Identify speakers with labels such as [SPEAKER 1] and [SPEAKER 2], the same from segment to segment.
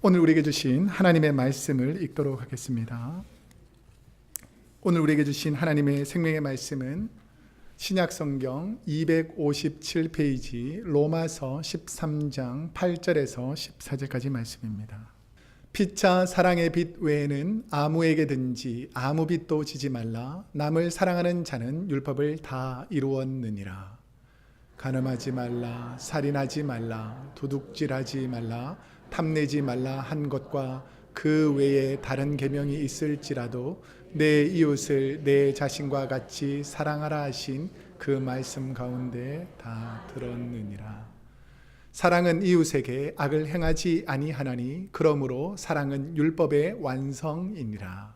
[SPEAKER 1] 오늘 우리에게 주신 하나님의 말씀을 읽도록 하겠습니다. 오늘 우리에게 주신 하나님의 생명의 말씀은 신약성경 257페이지 로마서 13장 8절에서 14절까지 말씀입니다. 피차 사랑의 빛 외에는 아무에게든지 아무 빚도 지지 말라. 남을 사랑하는 자는 율법을 다 이루었느니라. 간음하지 말라, 살인하지 말라, 도둑질하지 말라, 탐내지 말라 한 것과 그 외에 다른 계명이 있을지라도 내 이웃을 내 자신과 같이 사랑하라 하신 그 말씀 가운데 다 들었느니라. 사랑은 이웃에게 악을 행하지 아니하나니 그러므로 사랑은 율법의 완성이니라.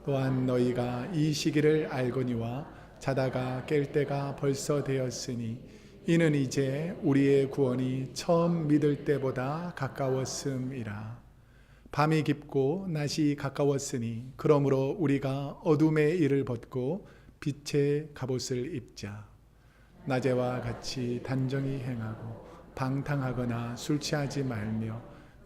[SPEAKER 1] 또한 너희가 이 시기를 알거니와 자다가 깰 때가 벌써 되었으니 이는 이제 우리의 구원이 처음 믿을 때보다 가까웠음이라. 밤이 깊고 낮이 가까웠으니 그러므로 우리가 어둠의 일을 벗고 빛의 갑옷을 입자. 낮에와 같이 단정히 행하고 방탕하거나 술 취하지 말며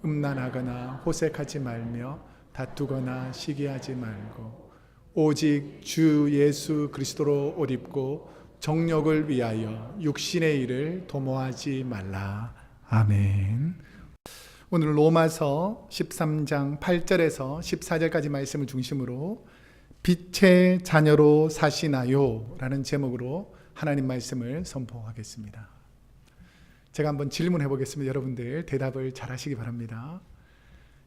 [SPEAKER 1] 음란하거나 호색하지 말며 다투거나 시기하지 말고 오직 주 예수 그리스도로 옷 입고 정욕을 위하여 육신의 일을 도모하지 말라. 아멘. 오늘 로마서 13장 8절에서 14절까지 말씀을 중심으로 빛의 자녀로 사시나요? 라는 제목으로 하나님 말씀을 선포하겠습니다. 제가 한번 질문해 보겠습니다. 여러분들 대답을 잘 하시기 바랍니다.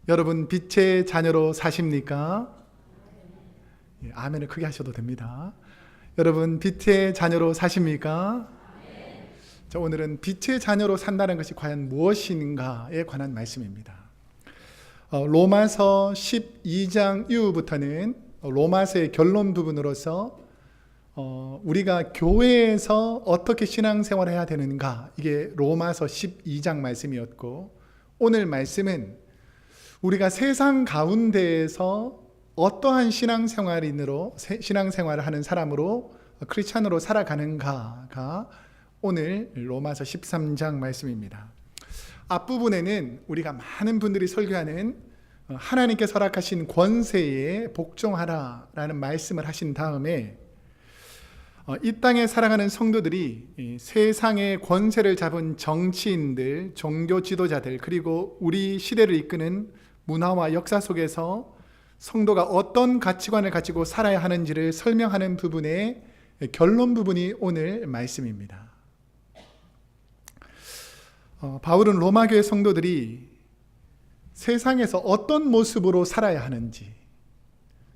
[SPEAKER 1] 여러분 빛의 자녀로 사십니까? 아멘을 크게 하셔도 됩니다. 여러분 빛의 자녀로 사십니까? 자, 오늘은 빛의 자녀로 산다는 것이 과연 무엇인가에 관한 말씀입니다. 로마서 12장 이후부터는 로마서의 결론 부분으로서 우리가 교회에서 어떻게 신앙생활을 해야 되는가, 이게 로마서 12장 말씀이었고, 오늘 말씀은 우리가 세상 가운데에서 어떠한 신앙생활을 하는 사람으로 크리스찬으로 살아가는가가 오늘 로마서 13장 말씀입니다. 앞부분에는 우리가 많은 분들이 설교하는 하나님께서 허락하신 권세에 복종하라라는 말씀을 하신 다음에 이 땅에 살아가는 성도들이 세상의 권세를 잡은 정치인들, 종교 지도자들, 그리고 우리 시대를 이끄는 문화와 역사 속에서 성도가 어떤 가치관을 가지고 살아야 하는지를 설명하는 부분의 결론 부분이 오늘 말씀입니다. 바울은 로마교회 성도들이 세상에서 어떤 모습으로 살아야 하는지,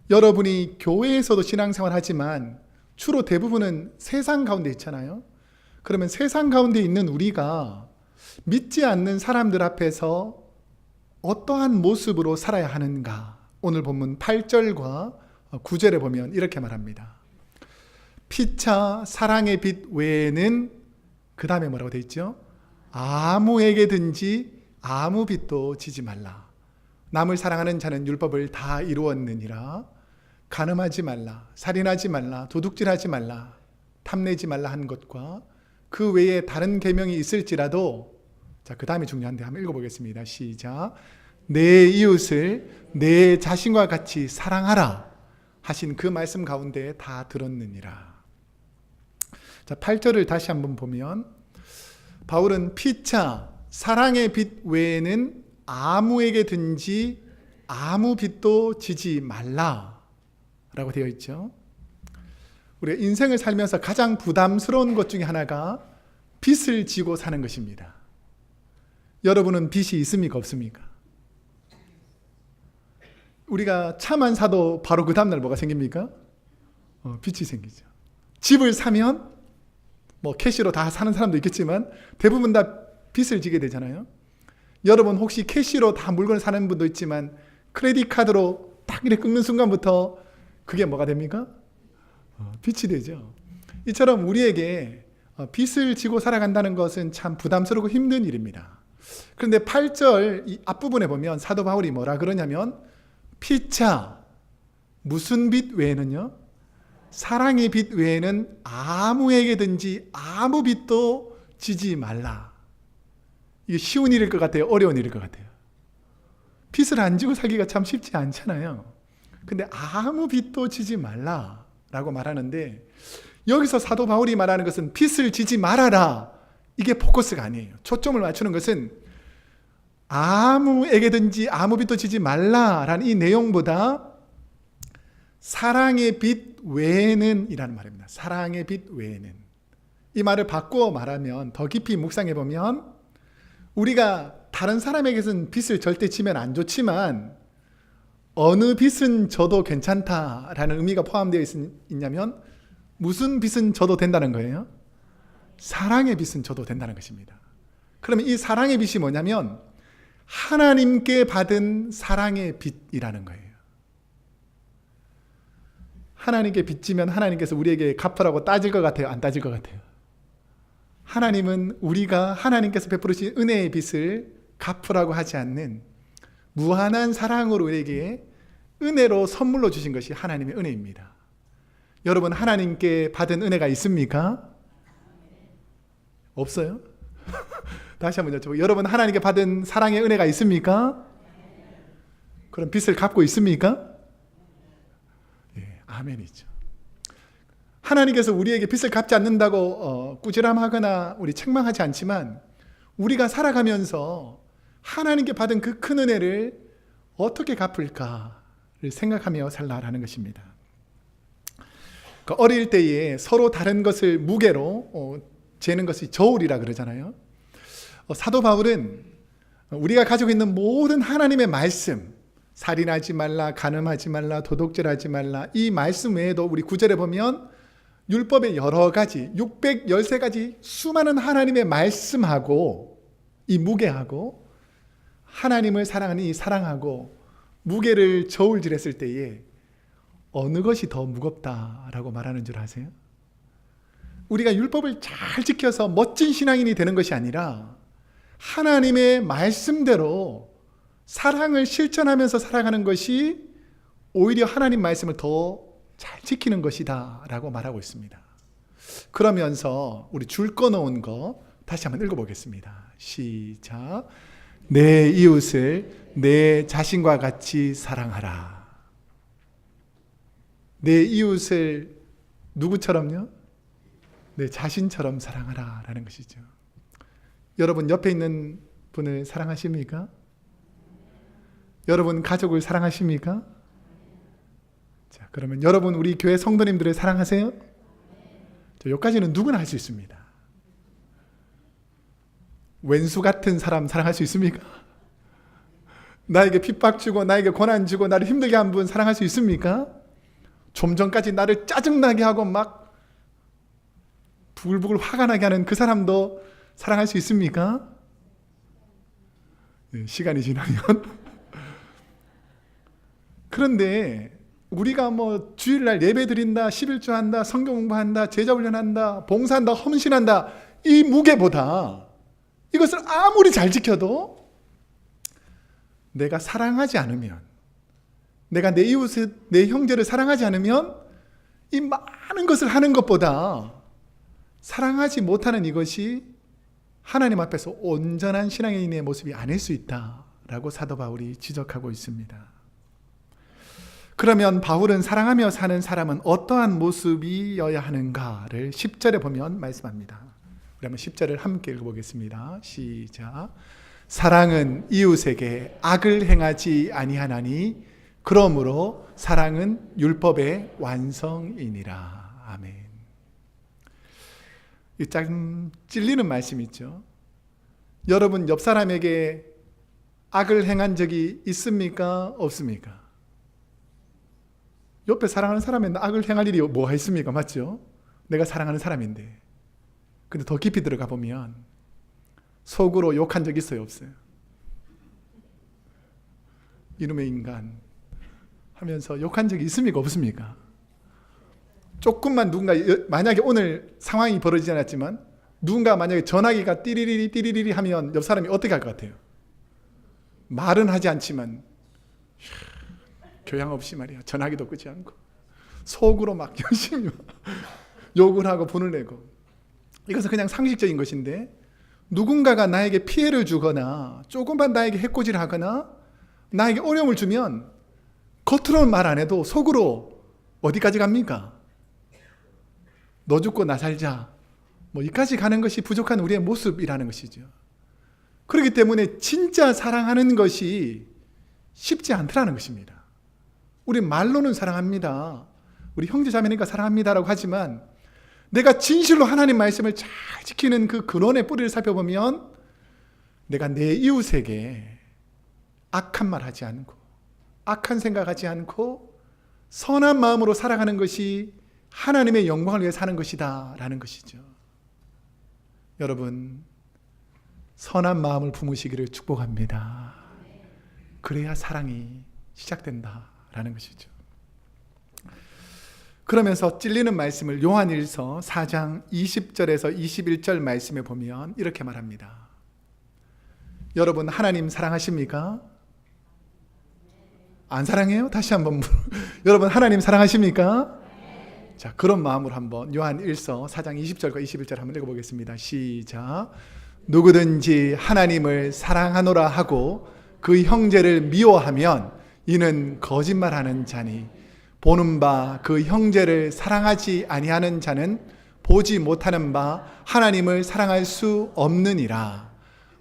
[SPEAKER 1] 여러분이 교회에서도 신앙생활 하지만 주로 대부분은 세상 가운데 있잖아요. 그러면 세상 가운데 있는 우리가 믿지 않는 사람들 앞에서 어떠한 모습으로 살아야 하는가, 오늘 본문 8절과 9절에 보면 이렇게 말합니다. 피차 사랑의 빛 외에는, 그 다음에 뭐라고 되어 있죠? 아무에게든지 아무 빚도 지지 말라. 남을 사랑하는 자는 율법을 다 이루었느니라. 간음하지 말라, 살인하지 말라, 도둑질하지 말라, 탐내지 말라 한 것과 그 외에 다른 계명이 있을지라도, 자, 그 다음이 중요한데 한번 읽어보겠습니다. 시작. 내 이웃을 내 자신과 같이 사랑하라 하신 그 말씀 가운데 다 들었느니라. 자, 8절을 다시 한번 보면 바울은 피차 사랑의 빛 외에는 아무에게든지 아무 빚도 지지 말라 라고 되어 있죠. 우리가 인생을 살면서 가장 부담스러운 것 중에 하나가 빚을 지고 사는 것입니다. 여러분은 빚이 있습니까? 없습니까? 우리가 차만 사도 바로 그 다음날 뭐가 생깁니까? 빚이 생기죠. 집을 사면 뭐 캐시로 다 사는 사람도 있겠지만 대부분 다 빚을 지게 되잖아요. 여러분 혹시 캐시로 다 물건을 사는 분도 있지만 크레딧 카드로 딱 이렇게 끊는 순간부터 그게 뭐가 됩니까? 빚이 되죠. 이처럼 우리에게 빚을 지고 살아간다는 것은 참 부담스럽고 힘든 일입니다. 그런데 8절 이 앞부분에 보면 사도 바울이 뭐라 그러냐면 피차, 무슨 빚 외에는요? 사랑의 빚 외에는 아무에게든지 아무 빚도 지지 말라. 이게 쉬운 일일 것 같아요? 어려운 일일 것 같아요? 빚을 안 지고 살기가 참 쉽지 않잖아요. 근데 아무 빚도 지지 말라라고 말하는데, 여기서 사도 바울이 말하는 것은 빚을 지지 말아라, 이게 포커스가 아니에요. 초점을 맞추는 것은 아무에게든지 아무 빚도 지지 말라라는 이 내용보다 사랑의 빚 외에는 이라는 말입니다. 사랑의 빚 외에는. 이 말을 바꾸어 말하면, 더 깊이 묵상해 보면, 우리가 다른 사람에게서는 빚을 절대 지면 안 좋지만 어느 빚은 져도 괜찮다라는 의미가 포함되어 있냐면, 무슨 빚은 져도 된다는 거예요? 사랑의 빚은 져도 된다는 것입니다. 그러면 이 사랑의 빚이 뭐냐면 하나님께 받은 사랑의 빚이라는 거예요. 하나님께 빚지면 하나님께서 우리에게 갚으라고 따질 것 같아요? 안 따질 것 같아요? 하나님은 우리가 하나님께서 베푸르신 은혜의 빚을 갚으라고 하지 않는 무한한 사랑으로 우리에게 은혜로 선물로 주신 것이 하나님의 은혜입니다. 여러분, 하나님께 받은 은혜가 있습니까? 없어요? 다시 한번 여쭤보고, 여러분 하나님께 받은 사랑의 은혜가 있습니까? 그럼 빚을 갚고 있습니까? 예, 아멘이죠. 하나님께서 우리에게 빚을 갚지 않는다고 꾸지람하거나 우리 책망하지 않지만, 우리가 살아가면서 하나님께 받은 그 큰 은혜를 어떻게 갚을까를 생각하며 살라라는 것입니다. 어릴 때에 서로 다른 것을 무게로 재는 것이 저울이라 그러잖아요. 사도 바울은 우리가 가지고 있는 모든 하나님의 말씀, 살인하지 말라, 간음하지 말라, 도둑질하지 말라, 이 말씀 외에도 우리 9절에 보면 율법의 여러 가지 613가지 수많은 하나님의 말씀하고 이 무게하고 하나님을 사랑하는 이 사랑하고 무게를 저울질했을 때에 어느 것이 더 무겁다라고 말하는 줄 아세요? 우리가 율법을 잘 지켜서 멋진 신앙인이 되는 것이 아니라 하나님의 말씀대로 사랑을 실천하면서 살아가는 것이 오히려 하나님 말씀을 더 잘 지키는 것이다 라고 말하고 있습니다. 그러면서 우리 줄 꺼놓은 거 다시 한번 읽어보겠습니다. 시작. 내 이웃을 내 자신과 같이 사랑하라. 내 이웃을 누구처럼요? 내 자신처럼 사랑하라 라는 것이죠. 여러분 옆에 있는 분을 사랑하십니까? 여러분 가족을 사랑하십니까? 자, 그러면 여러분 우리 교회 성도님들을 사랑하세요? 여기까지는 누구나 할 수 있습니다. 왼수 같은 사람 사랑할 수 있습니까? 나에게 핍박 주고 나에게 고난 주고 나를 힘들게 한 분 사랑할 수 있습니까? 좀 전까지 나를 짜증나게 하고 막 부글부글 화가 나게 하는 그 사람도 사랑할 수 있습니까? 네, 시간이 지나면 그런데 우리가 뭐 주일날 예배 드린다, 11조 한다, 성경 공부한다, 제자 훈련한다, 봉사한다, 헌신한다, 이 무게보다 이것을 아무리 잘 지켜도 내가 사랑하지 않으면, 내가 내 이웃을, 내 형제를 사랑하지 않으면 이 많은 것을 하는 것보다 사랑하지 못하는 이것이 하나님 앞에서 온전한 신앙인의 모습이 아닐 수 있다라고 사도 바울이 지적하고 있습니다. 그러면 바울은 사랑하며 사는 사람은 어떠한 모습이어야 하는가를 10절에 보면 말씀합니다. 우리 한번 10절을 함께 읽어보겠습니다. 시작. 사랑은 이웃에게 악을 행하지 아니하나니 그러므로 사랑은 율법의 완성이니라. 아멘. 이 참 찔리는 말씀이 있죠. 여러분 옆 사람에게 악을 행한 적이 있습니까? 없습니까? 옆에 사랑하는 사람한테 악을 행할 일이 뭐가 있습니까? 맞죠? 내가 사랑하는 사람인데. 근데 더 깊이 들어가 보면 속으로 욕한 적 있어요? 없어요? 이놈의 인간 하면서 욕한 적이 있습니까? 없습니까? 조금만 누군가, 만약에 오늘 상황이 벌어지지 않았지만 누군가 만약에 전화기가 띠리리리 띠리리리 하면 옆 사람이 어떻게 할 것 같아요? 말은 하지 않지만 교양 없이 말이야, 전화기도 끄지 않고 속으로 막 열심히 욕을 하고 분을 내고, 이것은 그냥 상식적인 것인데 누군가가 나에게 피해를 주거나 조금만 나에게 해코지를 하거나 나에게 어려움을 주면 겉으로는 말 안 해도 속으로 어디까지 갑니까? 너 죽고 나 살자. 이까지 가는 것이 부족한 우리의 모습이라는 것이죠. 그렇기 때문에 진짜 사랑하는 것이 쉽지 않더라는 것입니다. 우리 말로는 사랑합니다. 우리 형제자매니까 사랑합니다라고 하지만 내가 진실로 하나님 말씀을 잘 지키는 그 근원의 뿌리를 살펴보면 내가 내 이웃에게 악한 말 하지 않고 악한 생각하지 않고 선한 마음으로 살아가는 것이 하나님의 영광을 위해 사는 것이다 라는 것이죠. 여러분, 선한 마음을 품으시기를 축복합니다. 그래야 사랑이 시작된다 라는 것이죠. 그러면서 찔리는 말씀을 요한일서 4장 20절에서 21절 말씀에 보면 이렇게 말합니다. 여러분, 하나님 사랑하십니까? 안 사랑해요? 다시 한번 여러분, 하나님 사랑하십니까? 자, 그런 마음으로 한번 요한일서 4장 20절과 21절 한번 읽어보겠습니다. 시작. 누구든지 하나님을 사랑하노라 하고 그 형제를 미워하면 이는 거짓말하는 자니 보는 바 그 형제를 사랑하지 아니하는 자는 보지 못하는 바 하나님을 사랑할 수 없느니라.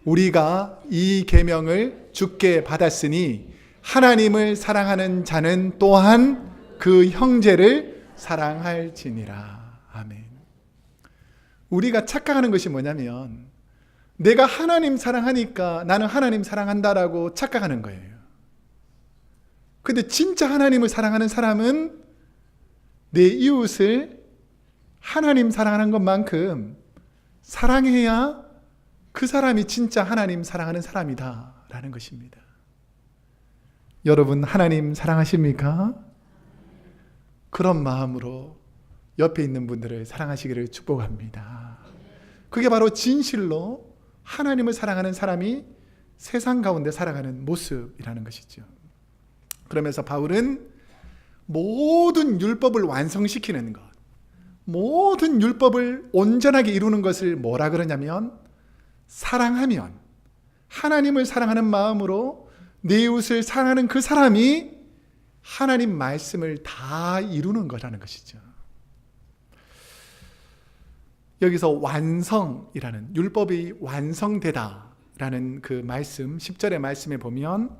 [SPEAKER 1] 우리가 이 계명을 주께 받았으니 하나님을 사랑하는 자는 또한 그 형제를 사랑할지니라. 아멘. 우리가 착각하는 것이 뭐냐면 내가 하나님 사랑하니까 나는 하나님 사랑한다라고 착각하는 거예요. 근데 진짜 하나님을 사랑하는 사람은 내 이웃을 하나님 사랑하는 것만큼 사랑해야 그 사람이 진짜 하나님 사랑하는 사람이다 라는 것입니다. 여러분, 하나님 사랑하십니까? 그런 마음으로 옆에 있는 분들을 사랑하시기를 축복합니다. 그게 바로 진실로 하나님을 사랑하는 사람이 세상 가운데 살아가는 모습이라는 것이죠. 그러면서 바울은 모든 율법을 완성시키는 것, 모든 율법을 온전하게 이루는 것을 뭐라 그러냐면 사랑하면, 하나님을 사랑하는 마음으로 내 이웃을 사랑하는 그 사람이 하나님 말씀을 다 이루는 거라는 것이죠. 여기서 완성이라는, 율법이 완성되다라는 그 말씀, 10절의 말씀에 보면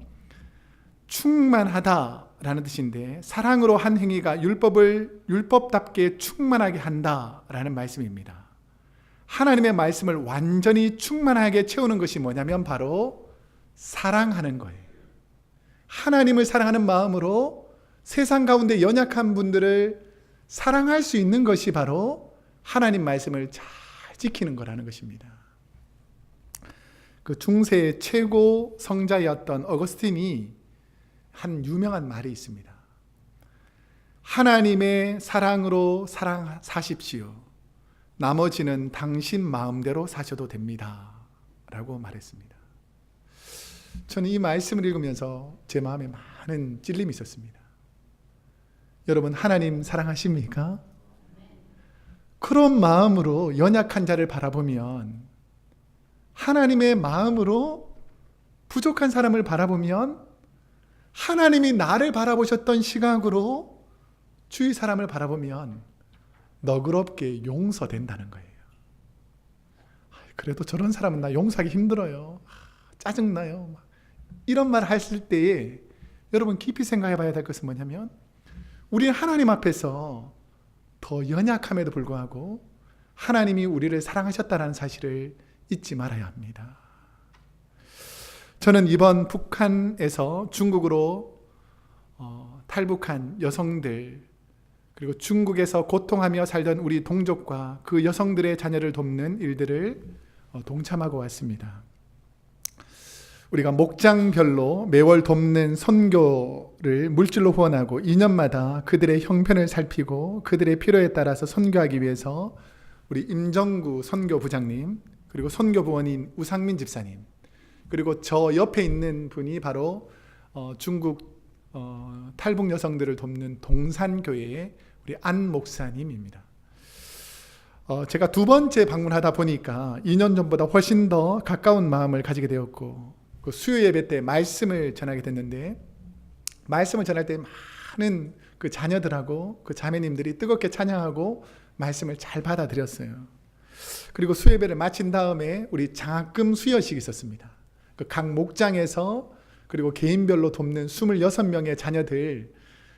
[SPEAKER 1] 충만하다라는 뜻인데, 사랑으로 한 행위가 율법을 율법답게 충만하게 한다라는 말씀입니다. 하나님의 말씀을 완전히 충만하게 채우는 것이 뭐냐면 바로 사랑하는 거예요. 하나님을 사랑하는 마음으로 세상 가운데 연약한 분들을 사랑할 수 있는 것이 바로 하나님 말씀을 잘 지키는 거라는 것입니다. 그 중세의 최고 성자였던 어거스틴이 한 유명한 말이 있습니다. 하나님의 사랑으로 사십시오. 나머지는 당신 마음대로 사셔도 됩니다. 라고 말했습니다. 저는 이 말씀을 읽으면서 제 마음에 많은 찔림이 있었습니다. 여러분, 하나님 사랑하십니까? 그런 마음으로 연약한 자를 바라보면, 하나님의 마음으로 부족한 사람을 바라보면 하나님이 나를 바라보셨던 시각으로 주위 사람을 바라보면 너그럽게 용서된다는 거예요. 그래도 저런 사람은 나 용서하기 힘들어요. 짜증나요. 이런 말 했을 때에 여러분 깊이 생각해 봐야 될 것은 뭐냐면, 우리는 하나님 앞에서 더 연약함에도 불구하고 하나님이 우리를 사랑하셨다는 사실을 잊지 말아야 합니다. 저는 이번 북한에서 중국으로 탈북한 여성들, 그리고 중국에서 고통하며 살던 우리 동족과 그 여성들의 자녀를 돕는 일들을 동참하고 왔습니다. 우리가 목장별로 매월 돕는 선교를 물질로 후원하고 2년마다 그들의 형편을 살피고 그들의 필요에 따라서 선교하기 위해서 우리 임정구 선교부장님, 그리고 선교부원인 우상민 집사님, 그리고 저 옆에 있는 분이 바로 중국 탈북 여성들을 돕는 동산교회의 우리 안 목사님입니다. 제가 두 번째 방문하다 보니까 2년 전보다 훨씬 더 가까운 마음을 가지게 되었고, 그 수요 예배 때 말씀을 전하게 됐는데, 말씀을 전할 때 많은 그 자녀들하고 그 자매님들이 뜨겁게 찬양하고 말씀을 잘 받아들였어요. 그리고 수요 예배를 마친 다음에 우리 장학금 수여식이 있었습니다. 그 각 목장에서 그리고 개인별로 돕는 26명의 자녀들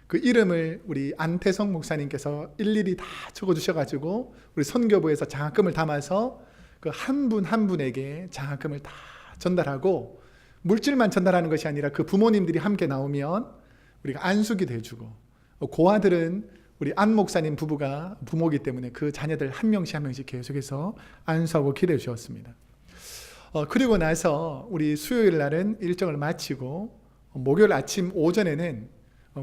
[SPEAKER 1] 그 이름을 우리 안태성 목사님께서 일일이 다 적어주셔가지고 우리 선교부에서 장학금을 담아서 그 한 분 한 분에게 장학금을 다 전달하고, 물질만 전달하는 것이 아니라 그 부모님들이 함께 나오면 우리가 안수기도 해주고, 고아들은 우리 안 목사님 부부가 부모이기 때문에 그 자녀들 한 명씩 계속해서 안수하고 기도해 주었습니다. 그리고 나서 우리 수요일 날은 일정을 마치고 목요일 아침 오전에는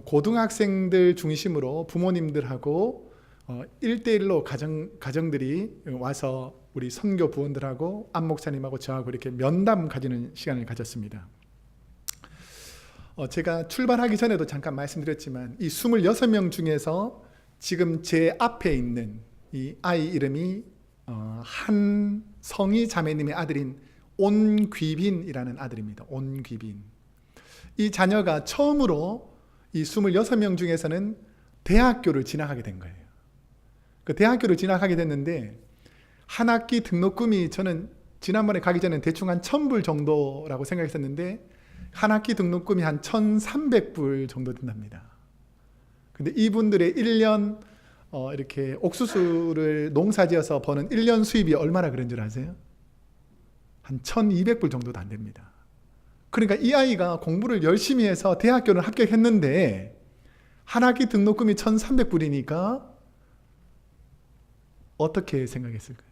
[SPEAKER 1] 고등학생들 중심으로 부모님들하고 1대1로 가정들이 와서 우리 선교 부원들하고 안 목사님하고 저하고 이렇게 면담 가지는 시간을 가졌습니다. 제가 출발하기 전에도 잠깐 말씀드렸지만 이 26명 중에서 지금 제 앞에 있는 이 아이 이름이 한성희 자매님의 아들인 온귀빈이라는 아들입니다. 온귀빈. 이 자녀가 처음으로 이 26명 중에서는 대학교를 진학하게 된 거예요. 그 대학교를 진학하게 됐는데 한 학기 등록금이, 저는 지난번에 가기 전에 대충 한 1,000불 정도라고 생각했었는데 한 학기 등록금이 한 1,300불 정도 된답니다. 근데 이분들의 1년 이렇게 옥수수를 농사지어서 버는 1년 수입이 얼마나 그런 줄 아세요? 한 1,200불 정도도 안 됩니다. 그러니까 이 아이가 공부를 열심히 해서 대학교를 합격했는데 한 학기 등록금이 1,300불이니까 어떻게 생각했을까요?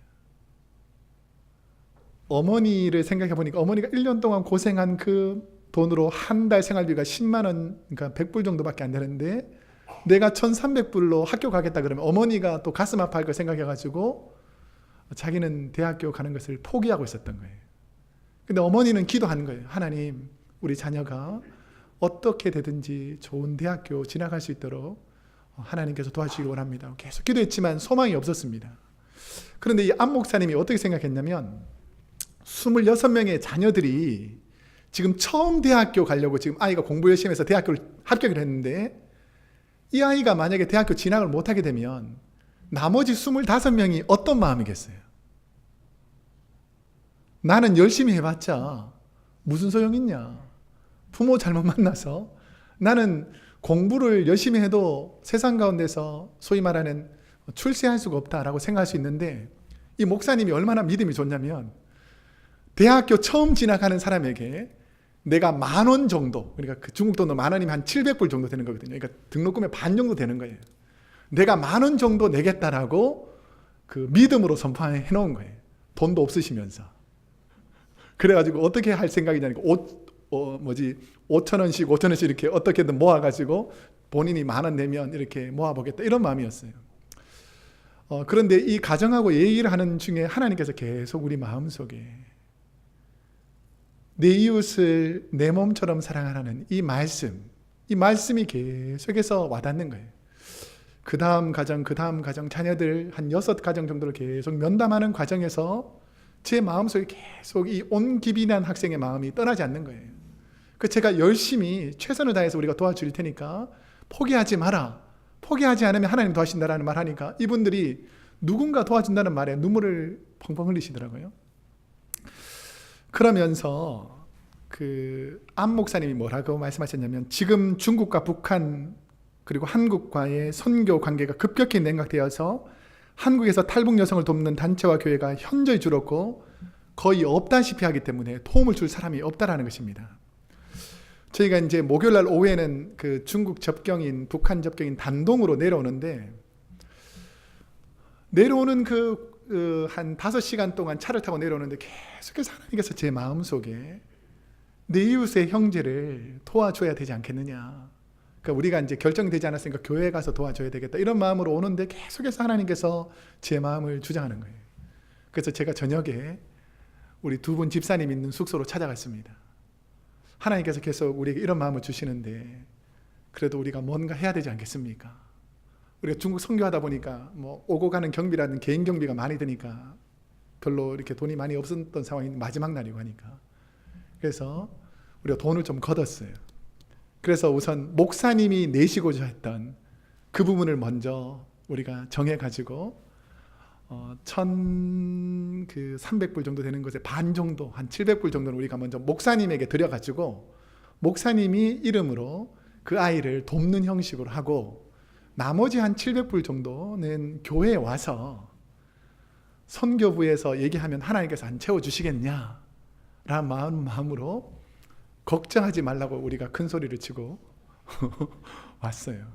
[SPEAKER 1] 어머니를 생각해 보니까 어머니가 1년 동안 고생한 그 돈으로 한 달 생활비가 10만 원, 그러니까 100불 정도밖에 안 되는데 내가 1,300불로 학교 가겠다 그러면 어머니가 또 가슴 아파할 걸 생각해가지고 자기는 대학교 가는 것을 포기하고 있었던 거예요. 근데 어머니는 기도한 거예요. 하나님, 우리 자녀가 어떻게 되든지 좋은 대학교 진학할 수 있도록 하나님께서 도와주시기 원합니다. 계속 기도했지만 소망이 없었습니다. 그런데 이 안 목사님이 어떻게 생각했냐면 26명의 자녀들이 지금 처음 대학교 가려고 지금 아이가 공부 열심히 해서 대학교를 합격을 했는데 이 아이가 만약에 대학교 진학을 못하게 되면 나머지 25명이 어떤 마음이겠어요? 나는 열심히 해봤자 무슨 소용 있냐? 부모 잘못 만나서 나는 공부를 열심히 해도 세상 가운데서 소위 말하는 출세할 수가 없다라고 생각할 수 있는데 이 목사님이 얼마나 믿음이 좋냐면 대학교 처음 진학하는 사람에게 내가 10,000원 정도, 그러니까 그 중국 돈으로 10,000원이면 한 700불 정도 되는 거거든요. 그러니까 등록금의 반 정도 되는 거예요. 내가 10,000원 정도 내겠다라고 그 믿음으로 선포해 놓은 거예요. 돈도 없으시면서. 그래가지고 어떻게 할 생각이냐니까 5,000원씩 이렇게 어떻게든 모아가지고 본인이 10,000원 내면 이렇게 모아보겠다 이런 마음이었어요. 그런데 이 가정하고 얘기를 하는 중에 하나님께서 계속 우리 마음속에 내 이웃을 내 몸처럼 사랑하라는 이 말씀이 계속해서 와닿는 거예요. 그 다음 가정 자녀들 한 6가정 정도를 계속 면담하는 과정에서 제 마음속에 계속 이 온기빈한 학생의 마음이 떠나지 않는 거예요. 그 제가 열심히 최선을 다해서 우리가 도와줄 테니까 포기하지 마라. 포기하지 않으면 하나님 도와주신다라는 말 하니까 이분들이 누군가 도와준다는 말에 눈물을 펑펑 흘리시더라고요. 그러면서 그 안 목사님이 뭐라고 말씀하셨냐면 지금 중국과 북한 그리고 한국과의 선교 관계가 급격히 냉각되어서 한국에서 탈북 여성을 돕는 단체와 교회가 현저히 줄었고 거의 없다시피 하기 때문에 도움을 줄 사람이 없다라는 것입니다. 저희가 이제 목요일날 오후에는 그 중국 접경인 북한 접경인 단동으로 내려오는데 내려오는 한 5시간 동안 차를 타고 내려오는데 계속해서 하나님께서 제 마음속에 내 이웃의 형제를 도와줘야 되지 않겠느냐. 그러니까 우리가 이제 결정되지 않았으니까 교회에 가서 도와줘야 되겠다 이런 마음으로 오는데 계속해서 하나님께서 제 마음을 주장하는 거예요. 그래서 제가 저녁에 우리 2분 집사님 있는 숙소로 찾아갔습니다. 하나님께서 계속 우리에게 이런 마음을 주시는데 그래도 우리가 뭔가 해야 되지 않겠습니까? 우리가 중국 선교하다 보니까 뭐 오고 가는 경비라는 개인 경비가 많이 드니까 별로 이렇게 돈이 많이 없었던 상황이 마지막 날이고 하니까 그래서 우리가 돈을 좀 걷었어요. 그래서 우선 목사님이 내시고자 했던 그 부분을 먼저 우리가 정해가지고 1,300불 정도 되는 것에 반 정도, 한 700불 정도는 우리가 먼저 목사님에게 드려가지고 목사님이 이름으로 그 아이를 돕는 형식으로 하고, 나머지 한 700불 정도는 교회에 와서 선교부에서 얘기하면 하나님께서 안 채워주시겠냐 라는 마음으로 걱정하지 말라고 우리가 큰 소리를 치고 왔어요.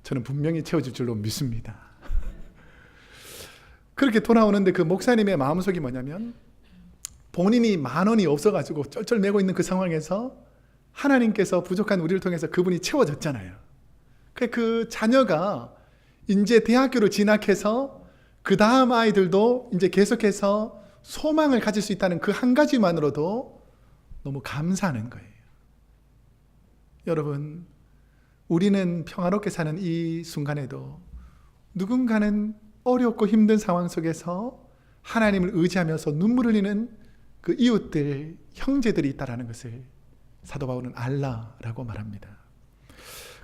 [SPEAKER 1] 저는 분명히 채워줄 줄로 믿습니다. 그렇게 돌아오는데 그 목사님의 마음속이 뭐냐면, 본인이 10,000원이 없어가지고 쩔쩔매고 있는 그 상황에서 하나님께서 부족한 우리를 통해서 그분이 채워졌잖아요. 그 자녀가 이제 대학교를 진학해서 그 다음 아이들도 이제 계속해서 소망을 가질 수 있다는 그 한 가지만으로도 너무 감사하는 거예요. 여러분, 우리는 평화롭게 사는 이 순간에도 누군가는 어렵고 힘든 상황 속에서 하나님을 의지하면서 눈물 흘리는 그 이웃들, 형제들이 있다는 것을 사도 바울은 알라라고 말합니다.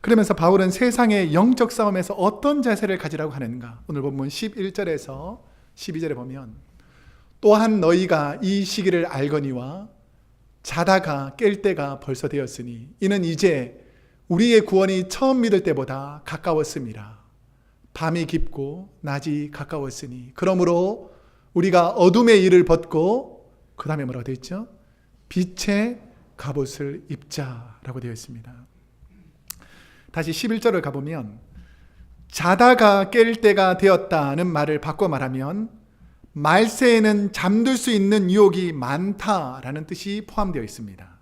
[SPEAKER 1] 그러면서 바울은 세상의 영적 싸움에서 어떤 자세를 가지라고 하는가? 오늘 본문 11절에서 12절에 보면, 또한 너희가 이 시기를 알거니와 자다가 깰 때가 벌써 되었으니 이는 이제 우리의 구원이 처음 믿을 때보다 가까웠음이라. 밤이 깊고 낮이 가까웠으니 그러므로 우리가 어둠의 일을 벗고, 그 다음에 뭐라고 되어 있죠? 빛의 갑옷을 입자라고 되어 있습니다. 다시 11절을 가보면, 자다가 깰 때가 되었다는 말을 바꿔 말하면 말세에는 잠들 수 있는 유혹이 많다라는 뜻이 포함되어 있습니다.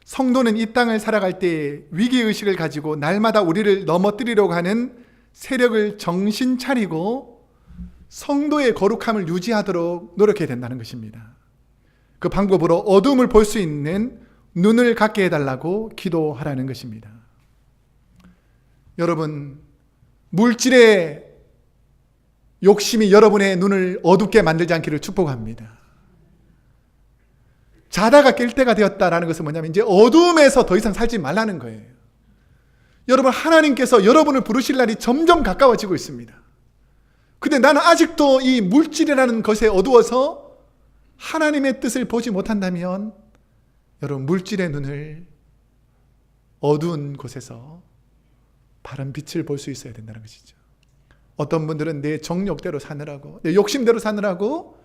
[SPEAKER 1] 성도는 이 땅을 살아갈 때 위기의식을 가지고 날마다 우리를 넘어뜨리려고 하는 세력을 정신 차리고 성도의 거룩함을 유지하도록 노력해야 된다는 것입니다. 그 방법으로 어둠을 볼 수 있는 눈을 갖게 해달라고 기도하라는 것입니다. 여러분, 물질의 욕심이 여러분의 눈을 어둡게 만들지 않기를 축복합니다. 자다가 깰 때가 되었다라는 것은 뭐냐면 이제 어둠에서 더 이상 살지 말라는 거예요. 여러분, 하나님께서 여러분을 부르실 날이 점점 가까워지고 있습니다. 근데 나는 아직도 이 물질이라는 것에 어두워서 하나님의 뜻을 보지 못한다면, 여러분, 물질의 눈을 어두운 곳에서 바른 빛을 볼 수 있어야 된다는 것이죠. 어떤 분들은 내 정욕대로 사느라고, 내 욕심대로 사느라고,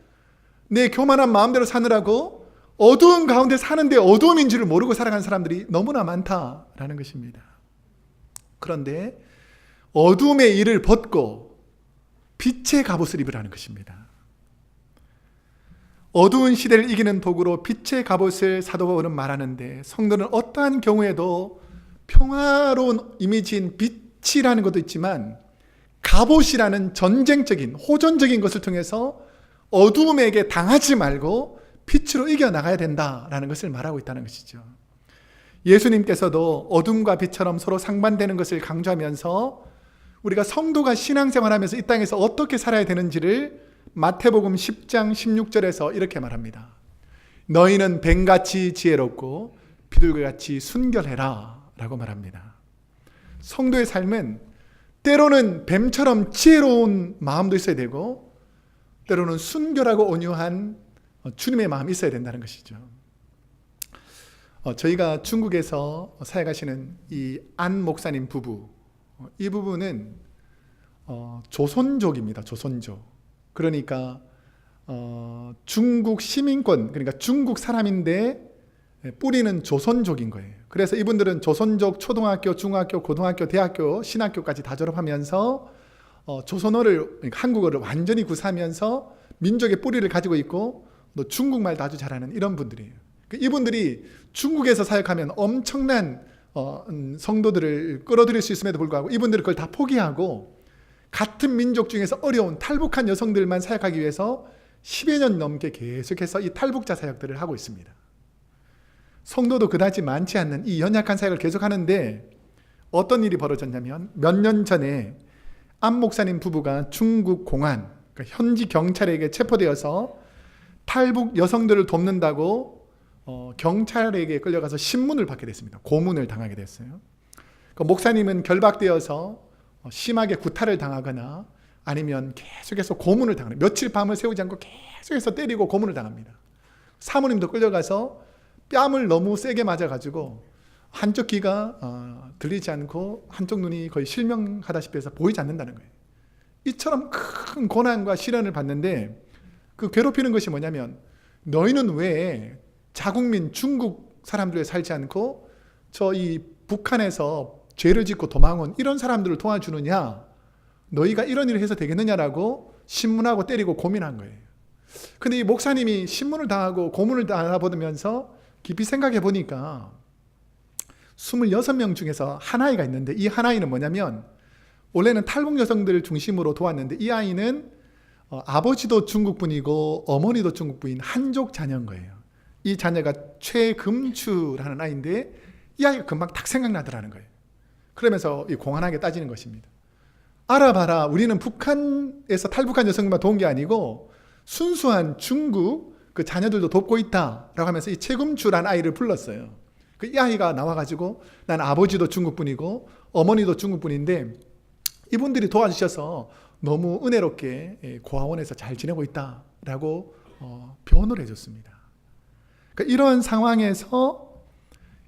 [SPEAKER 1] 내 교만한 마음대로 사느라고 어두운 가운데 사는데 어두움인 줄을 모르고 살아가는 사람들이 너무나 많다라는 것입니다. 그런데 어두움의 일을 벗고 빛의 갑옷을 입으라는 것입니다. 어두운 시대를 이기는 도구로 빛의 갑옷을 사도 바울은 말하는데, 성도는 어떠한 경우에도 평화로운 이미지인 빛이라는 것도 있지만 갑옷이라는 전쟁적인, 호전적인 것을 통해서 어두움에게 당하지 말고 빛으로 이겨나가야 된다라는 것을 말하고 있다는 것이죠. 예수님께서도 어둠과 빛처럼 서로 상반되는 것을 강조하면서 우리가 성도가 신앙생활하면서 이 땅에서 어떻게 살아야 되는지를 마태복음 10장 16절에서 이렇게 말합니다. 너희는 뱀같이 지혜롭고 비둘기같이 순결해라 라고 말합니다. 성도의 삶은 때로는 뱀처럼 지혜로운 마음도 있어야 되고, 때로는 순결하고 온유한 주님의 마음이 있어야 된다는 것이죠. 저희가 중국에서 사역하시는 이 안 목사님 부부, 이 부부는 조선족입니다. 조선족. 그러니까 중국 시민권, 그러니까 중국 사람인데 뿌리는 조선족인 거예요. 그래서 이분들은 조선족 초등학교, 중학교, 고등학교, 대학교, 신학교까지 다 졸업하면서 조선어를, 그러니까 한국어를 완전히 구사하면서 민족의 뿌리를 가지고 있고 또 중국말도 아주 잘하는 이런 분들이에요. 이분들이 중국에서 사역하면 엄청난 성도들을 끌어들일 수 있음에도 불구하고 이분들은 그걸 다 포기하고 같은 민족 중에서 어려운 탈북한 여성들만 사역하기 위해서 10여 년 넘게 계속해서 이 탈북자 사역들을 하고 있습니다. 성도도 그다지 많지 않는 이 연약한 사역을 계속하는데 어떤 일이 벌어졌냐면, 몇 년 전에 안 목사님 부부가 중국 공안, 그러니까 현지 경찰에게 체포되어서 탈북 여성들을 돕는다고 경찰에게 끌려가서 신문을 받게 됐습니다. 고문을 당하게 됐어요. 목사님은 결박되어서 심하게 구타를 당하거나 아니면 계속해서 고문을 당하는, 며칠 밤을 새우지 않고 계속해서 때리고 고문을 당합니다. 사모님도 끌려가서 뺨을 너무 세게 맞아가지고 한쪽 귀가 들리지 않고 한쪽 눈이 거의 실명하다시피 해서 보이지 않는다는 거예요. 이처럼 큰 고난과 시련을 받는데, 그 괴롭히는 것이 뭐냐면, 너희는 왜 자국민 중국 사람들에 살지 않고 저 이 북한에서 죄를 짓고 도망온 이런 사람들을 도와주느냐, 너희가 이런 일을 해서 되겠느냐라고 신문하고 때리고 고민한 거예요. 근데 이 목사님이 신문을 당하고 고문을 당해보면서 깊이 생각해 보니까 26명 중에서 한 아이가 있는데, 이 한 아이는 뭐냐면, 원래는 탈북 여성들을 중심으로 도왔는데 이 아이는 아버지도 중국분이고 어머니도 중국분인 한족 자녀인 거예요. 이 자녀가 최금추라는 아이인데 이 아이가 금방 딱 생각나더라는 거예요. 그러면서 공안하게 따지는 것입니다. 알아봐라, 우리는 북한에서 탈북한 여성만 도운 게 아니고 순수한 중국 그 자녀들도 돕고 있다라고 하면서 이 최금추라는 아이를 불렀어요. 이 아이가 나와가지고 난 아버지도 중국분이고 어머니도 중국분인데 이분들이 도와주셔서 너무 은혜롭게 고아원에서 잘 지내고 있다라고 변호를 해줬습니다. 그러니까 이런 상황에서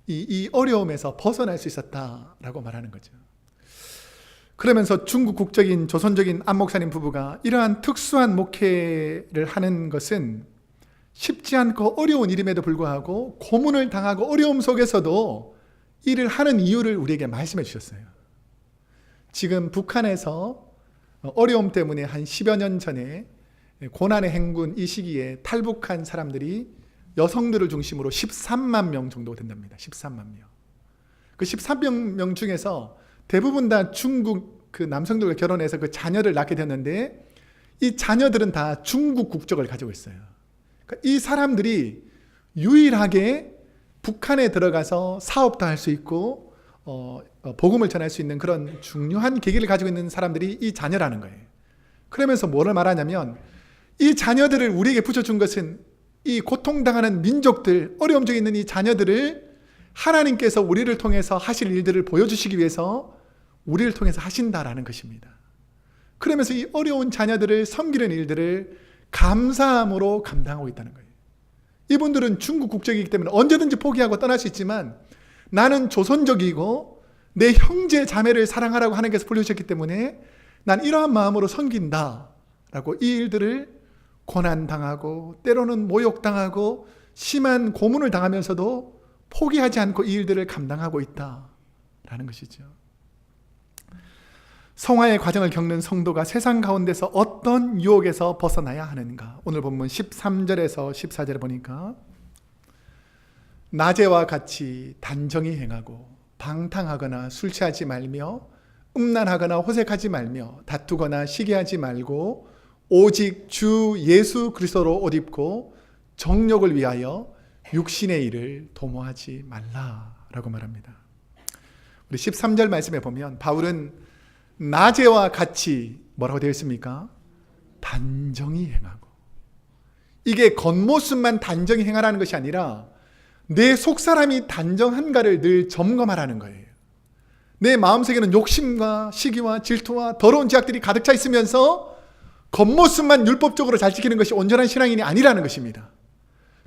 [SPEAKER 1] 이 어려움에서 벗어날 수 있었다라고 말하는 거죠. 그러면서 중국 국적인 조선적인 안 목사님 부부가 이러한 특수한 목회를 하는 것은 쉽지 않고 어려운 일임에도 불구하고 고문을 당하고 어려움 속에서도 일을 하는 이유를 우리에게 말씀해 주셨어요. 지금 북한에서 어려움 때문에 한 10여 년 전에 고난의 행군 이 시기에 탈북한 사람들이 여성들을 중심으로 13만 명 정도 된답니다. 13만 명. 그 13명 중에서 대부분 다 중국 그 남성들과 결혼해서 그 자녀를 낳게 됐는데 이 자녀들은 다 중국 국적을 가지고 있어요. 그러니까 이 사람들이 유일하게 북한에 들어가서 사업도 할 수 있고 복음을 전할 수 있는 그런 중요한 계기를 가지고 있는 사람들이 이 자녀라는 거예요. 그러면서 뭐를 말하냐면 이 자녀들을 우리에게 붙여준 것은 이 고통당하는 민족들, 어려움 중에 있는 이 자녀들을 하나님께서 우리를 통해서 하실 일들을 보여주시기 위해서 우리를 통해서 하신다라는 것입니다. 그러면서 이 어려운 자녀들을 섬기는 일들을 감사함으로 감당하고 있다는 거예요. 이분들은 중국 국적이기 때문에 언제든지 포기하고 떠날 수 있지만 나는 조선족이고 내 형제 자매를 사랑하라고 하나님께서 불러주셨기 때문에 난 이러한 마음으로 섬긴다라고 이 일들을 고난당하고 때로는 모욕당하고 심한 고문을 당하면서도 포기하지 않고 이 일들을 감당하고 있다라는 것이죠. 성화의 과정을 겪는 성도가 세상 가운데서 어떤 유혹에서 벗어나야 하는가? 오늘 본문 13절에서 14절에 보니까 낮에와 같이 단정히 행하고 방탕하거나 술 취하지 말며 음란하거나 호색하지 말며 다투거나 시기하지 말고 오직 주 예수 그리스도로 옷 입고 정욕을 위하여 육신의 일을 도모하지 말라라고 말합니다. 우리 13절 말씀에 보면 바울은 낮에와 같이 뭐라고 되어 있습니까? 단정히 행하고. 이게 겉모습만 단정히 행하라는 것이 아니라 내 속사람이 단정한가를 늘 점검하라는 거예요. 내 마음속에는 욕심과 시기와 질투와 더러운 죄악들이 가득 차 있으면서 겉모습만 율법적으로 잘 지키는 것이 온전한 신앙인이 아니라는 것입니다.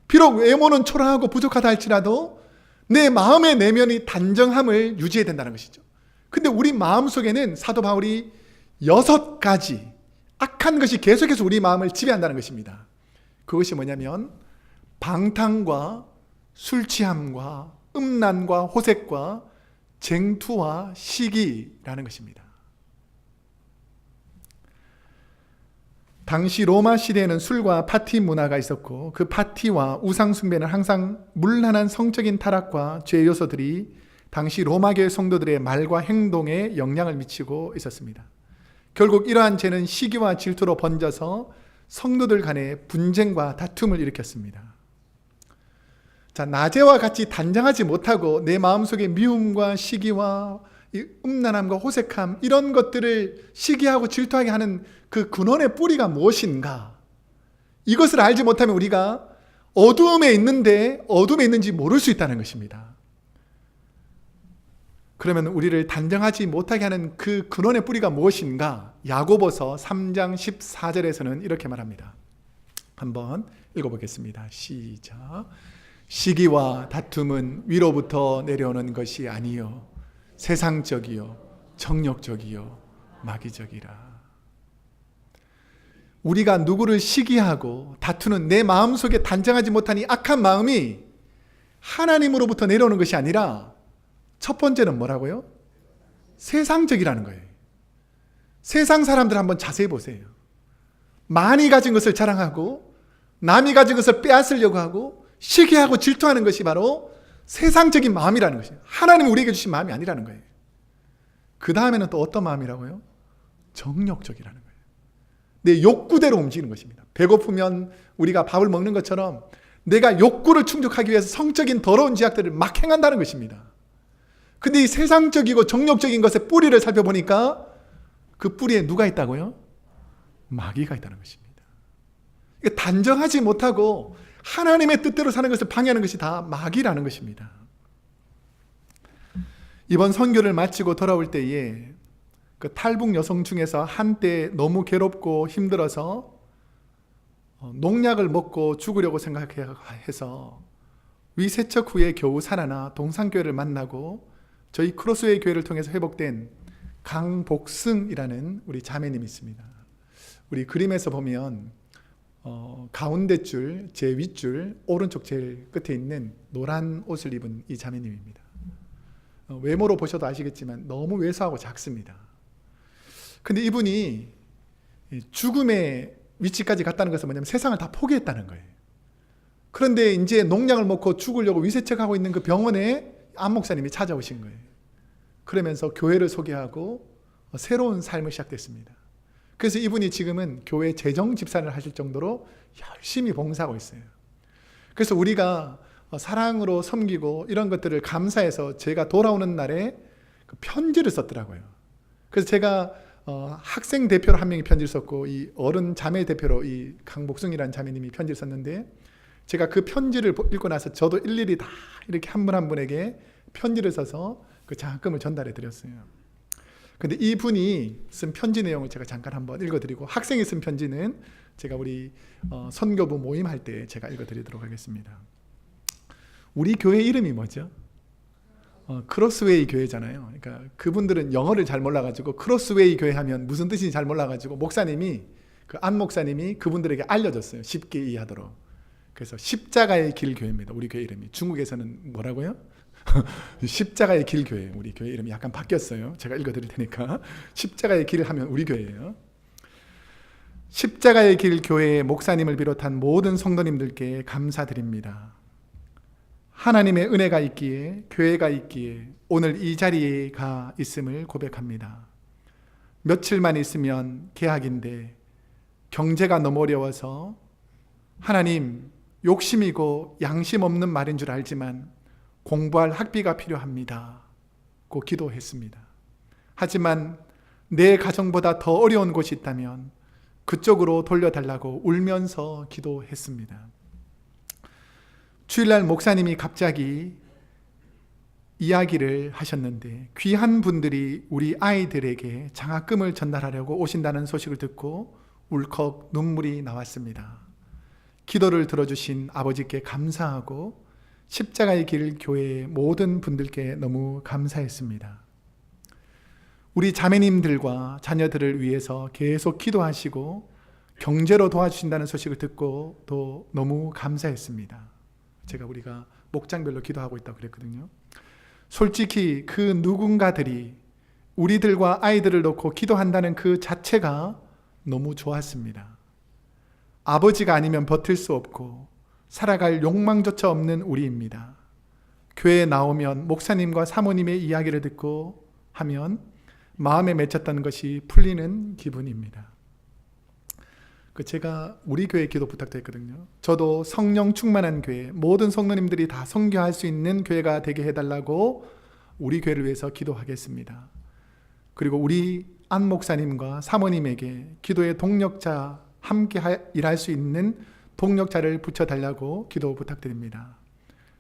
[SPEAKER 1] 비록 외모는 초라하고 부족하다 할지라도 내 마음의 내면이 단정함을 유지해야 된다는 것이죠. 근데 우리 마음속에는 사도 바울이 6가지 악한 것이 계속해서 우리 마음을 지배한다는 것입니다. 그것이 뭐냐면 방탕과 술 취함과 음란과 호색과 쟁투와 시기라는 것입니다. 당시 로마 시대에는 술과 파티 문화가 있었고 그 파티와 우상 숭배는 항상 문란한 성적인 타락과 죄 요소들이 당시 로마교회 성도들의 말과 행동에 영향을 미치고 있었습니다. 결국 이러한 죄는 시기와 질투로 번져서 성도들 간의 분쟁과 다툼을 일으켰습니다. 자, 낮에와 같이 단정하지 못하고 내 마음속에 미움과 시기와 음란함과 호색함 이런 것들을 시기하고 질투하게 하는 그 근원의 뿌리가 무엇인가? 이것을 알지 못하면 우리가 어두움에 있는데 어둠에 있는지 모를 수 있다는 것입니다. 그러면 우리를 단정하지 못하게 하는 그 근원의 뿌리가 무엇인가? 야고보서 3장 14절에서는 이렇게 말합니다. 한번 읽어보겠습니다. 시작. 시기와 다툼은 위로부터 내려오는 것이 아니요 세상적이요 정욕적이요 마귀적이라. 우리가 누구를 시기하고 다투는 내 마음속에 단정하지 못한 이 악한 마음이 하나님으로부터 내려오는 것이 아니라 첫 번째는 뭐라고요? 세상적이라는 거예요. 세상 사람들 한번 자세히 보세요. 많이 가진 것을 자랑하고 남이 가진 것을 빼앗으려고 하고 시기하고 질투하는 것이 바로 세상적인 마음이라는 것이에요. 하나님이 우리에게 주신 마음이 아니라는 거예요. 그 다음에는 또 어떤 마음이라고요? 정욕적이라는 거예요. 내 욕구대로 움직이는 것입니다. 배고프면 우리가 밥을 먹는 것처럼 내가 욕구를 충족하기 위해서 성적인 더러운 죄악들을 막 행한다는 것입니다. 근데 이 세상적이고 정욕적인 것의 뿌리를 살펴보니까 그 뿌리에 누가 있다고요? 마귀가 있다는 것입니다. 단정하지 못하고 하나님의 뜻대로 사는 것을 방해하는 것이 다 마귀라는 것입니다. 이번 선교를 마치고 돌아올 때에 그 탈북 여성 중에서 한때 너무 괴롭고 힘들어서 농약을 먹고 죽으려고 생각해서 위세척 후에 겨우 살아나 동산교회를 만나고 저희 크로스웨이 교회를 통해서 회복된 강복승이라는 우리 자매님이 있습니다. 우리 그림에서 보면 가운데 줄, 제 윗줄, 오른쪽 제일 끝에 있는 노란 옷을 입은 이 자매님입니다. 외모로 보셔도 아시겠지만 너무 왜소하고 작습니다. 근데 이분이 죽음의 위치까지 갔다는 것은 뭐냐면 세상을 다 포기했다는 거예요. 그런데 이제 농약을 먹고 죽으려고 위세척하고 있는 그 병원에 안 목사님이 찾아오신 거예요. 그러면서 교회를 소개하고 새로운 삶을 시작됐습니다. 그래서 이분이 지금은 교회 재정 집사를 하실 정도로 열심히 봉사하고 있어요. 그래서 우리가 사랑으로 섬기고 이런 것들을 감사해서 제가 돌아오는 날에 편지를 썼더라고요. 그래서 제가 학생 대표로 한 명이 편지를 썼고 이 어른 자매 대표로 이 강복승이라는 자매님이 편지를 썼는데 제가 그 편지를 읽고 나서 저도 일일이 다 이렇게 한 분 한 분에게 편지를 써서 그 장학금을 전달해 드렸어요. 근데 이분이 쓴 편지 내용을 제가 잠깐 한번 읽어드리고 학생이 쓴 편지는 제가 우리 선교부 모임할 때 제가 읽어드리도록 하겠습니다. 우리 교회 이름이 뭐죠? 크로스웨이 교회잖아요. 그러니까 그분들은 영어를 잘 몰라가지고 크로스웨이 교회 하면 무슨 뜻인지 잘 몰라가지고 목사님이 그 안 목사님이 그분들에게 알려줬어요. 쉽게 이해하도록. 그래서 십자가의 길 교회입니다. 우리 교회 이름이. 중국에서는 뭐라고요? 십자가의 길 교회. 우리 교회 이름이 약간 바뀌었어요. 제가 읽어드릴 테니까. 십자가의 길을 하면 우리 교회예요. 십자가의 길 교회의 목사님을 비롯한 모든 성도님들께 감사드립니다. 하나님의 은혜가 있기에 교회가 있기에 오늘 이 자리에 가 있음을 고백합니다. 며칠만 있으면 개학인데 경제가 너무 어려워서 하나님 욕심이고 양심 없는 말인 줄 알지만 공부할 학비가 필요합니다. 고 기도했습니다. 하지만 내 가정보다 더 어려운 곳이 있다면 그쪽으로 돌려달라고 울면서 기도했습니다. 주일날 목사님이 갑자기 이야기를 하셨는데 귀한 분들이 우리 아이들에게 장학금을 전달하려고 오신다는 소식을 듣고 울컥 눈물이 나왔습니다. 기도를 들어주신 아버지께 감사하고 십자가의 길 교회의 모든 분들께 너무 감사했습니다. 우리 자매님들과 자녀들을 위해서 계속 기도하시고 경제로 도와주신다는 소식을 듣고 또 너무 감사했습니다. 제가 우리가 목장별로 기도하고 있다고 그랬거든요. 솔직히 그 누군가들이 우리들과 아이들을 놓고 기도한다는 그 자체가 너무 좋았습니다. 아버지가 아니면 버틸 수 없고 살아갈 욕망조차 없는 우리입니다. 교회에 나오면 목사님과 사모님의 이야기를 듣고 하면 마음에 맺혔던 것이 풀리는 기분입니다. 제가 우리 교회 기도 부탁도 했거든요. 저도 성령 충만한 교회, 모든 성도님들이 다 선교할 수 있는 교회가 되게 해달라고 우리 교회를 위해서 기도하겠습니다. 그리고 우리 안 목사님과 사모님에게 기도의 동력자 함께 일할 수 있는 동력자를 붙여달라고 기도 부탁드립니다.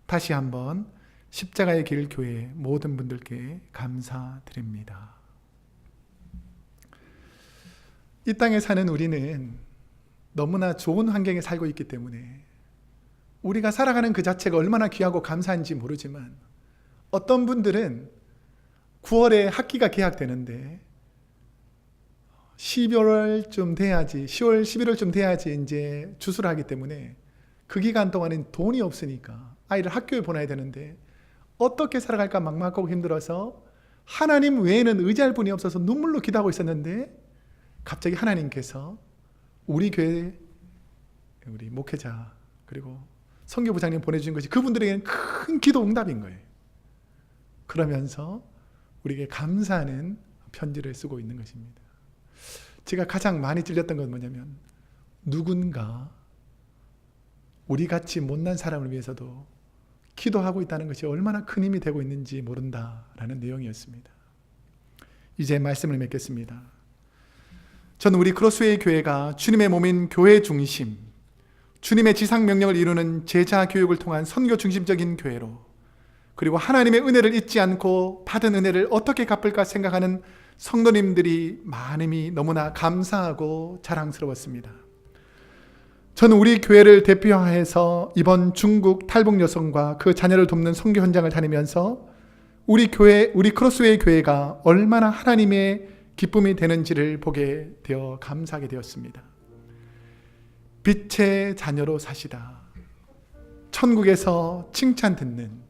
[SPEAKER 1] 다시 한번 십자가의 길 교회 모든 분들께 감사드립니다. 이 땅에 사는 우리는 너무나 좋은 환경에 살고 있기 때문에 우리가 살아가는 그 자체가 얼마나 귀하고 감사한지 모르지만, 어떤 분들은 9월에 학기가 개학되는데 12월쯤 돼야지, 10월, 11월쯤 돼야지 이제 주수를 하기 때문에 그 기간 동안엔 돈이 없으니까 아이를 학교에 보내야 되는데 어떻게 살아갈까 막막하고 힘들어서 하나님 외에는 의지할 분이 없어서 눈물로 기도하고 있었는데, 갑자기 하나님께서 우리 교회 우리 목회자 그리고 선교부장님 보내주신 것이 그분들에게는 큰 기도 응답인 거예요. 그러면서 우리에게 감사하는 편지를 쓰고 있는 것입니다. 제가 가장 많이 찔렸던 건 뭐냐면, 누군가 우리같이 못난 사람을 위해서도 기도하고 있다는 것이 얼마나 큰 힘이 되고 있는지 모른다라는 내용이었습니다. 이제 말씀을 맺겠습니다. 저는 우리 크로스웨이 교회가 주님의 몸인 교회 중심, 주님의 지상명령을 이루는 제자 교육을 통한 선교 중심적인 교회로, 그리고 하나님의 은혜를 잊지 않고 받은 은혜를 어떻게 갚을까 생각하는 성도님들이 많음이 너무나 감사하고 자랑스러웠습니다. 저는 우리 교회를 대표해서 이번 중국 탈북 여성과 그 자녀를 돕는 선교 현장을 다니면서 우리 크로스웨이 교회가 얼마나 하나님의 기쁨이 되는지를 보게 되어 감사하게 되었습니다. 빛의 자녀로 사시다, 천국에서 칭찬 듣는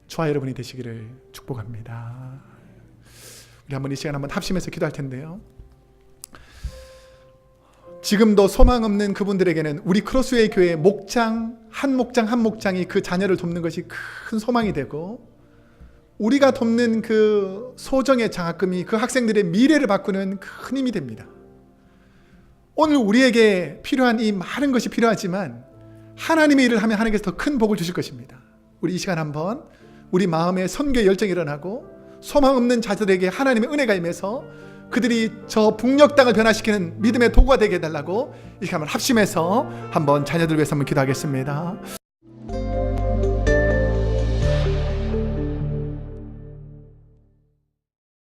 [SPEAKER 1] 저와 여러분이 되시기를 축복합니다. 우리 한번 이 시간 한번 합심해서 기도할 텐데요. 지금도 소망 없는 그분들에게는 우리 크로스웨이 교회 목장 한 목장이 그 자녀를 돕는 것이 큰 소망이 되고, 우리가 돕는 그 소정의 장학금이 그 학생들의 미래를 바꾸는 큰 힘이 됩니다. 오늘 우리에게 필요한 이 많은 것이 필요하지만 하나님의 일을 하면 하나님께서 더 큰 복을 주실 것입니다. 우리 이 시간 한번 우리 마음에 선교의 열정이 일어나고 소망 없는 자들에게 하나님의 은혜가 임해서 그들이 저 북녘 땅을 변화시키는 믿음의 도구가 되게 해달라고 이 시간 한번 합심해서 한번 자녀들 위해서 한번 기도하겠습니다.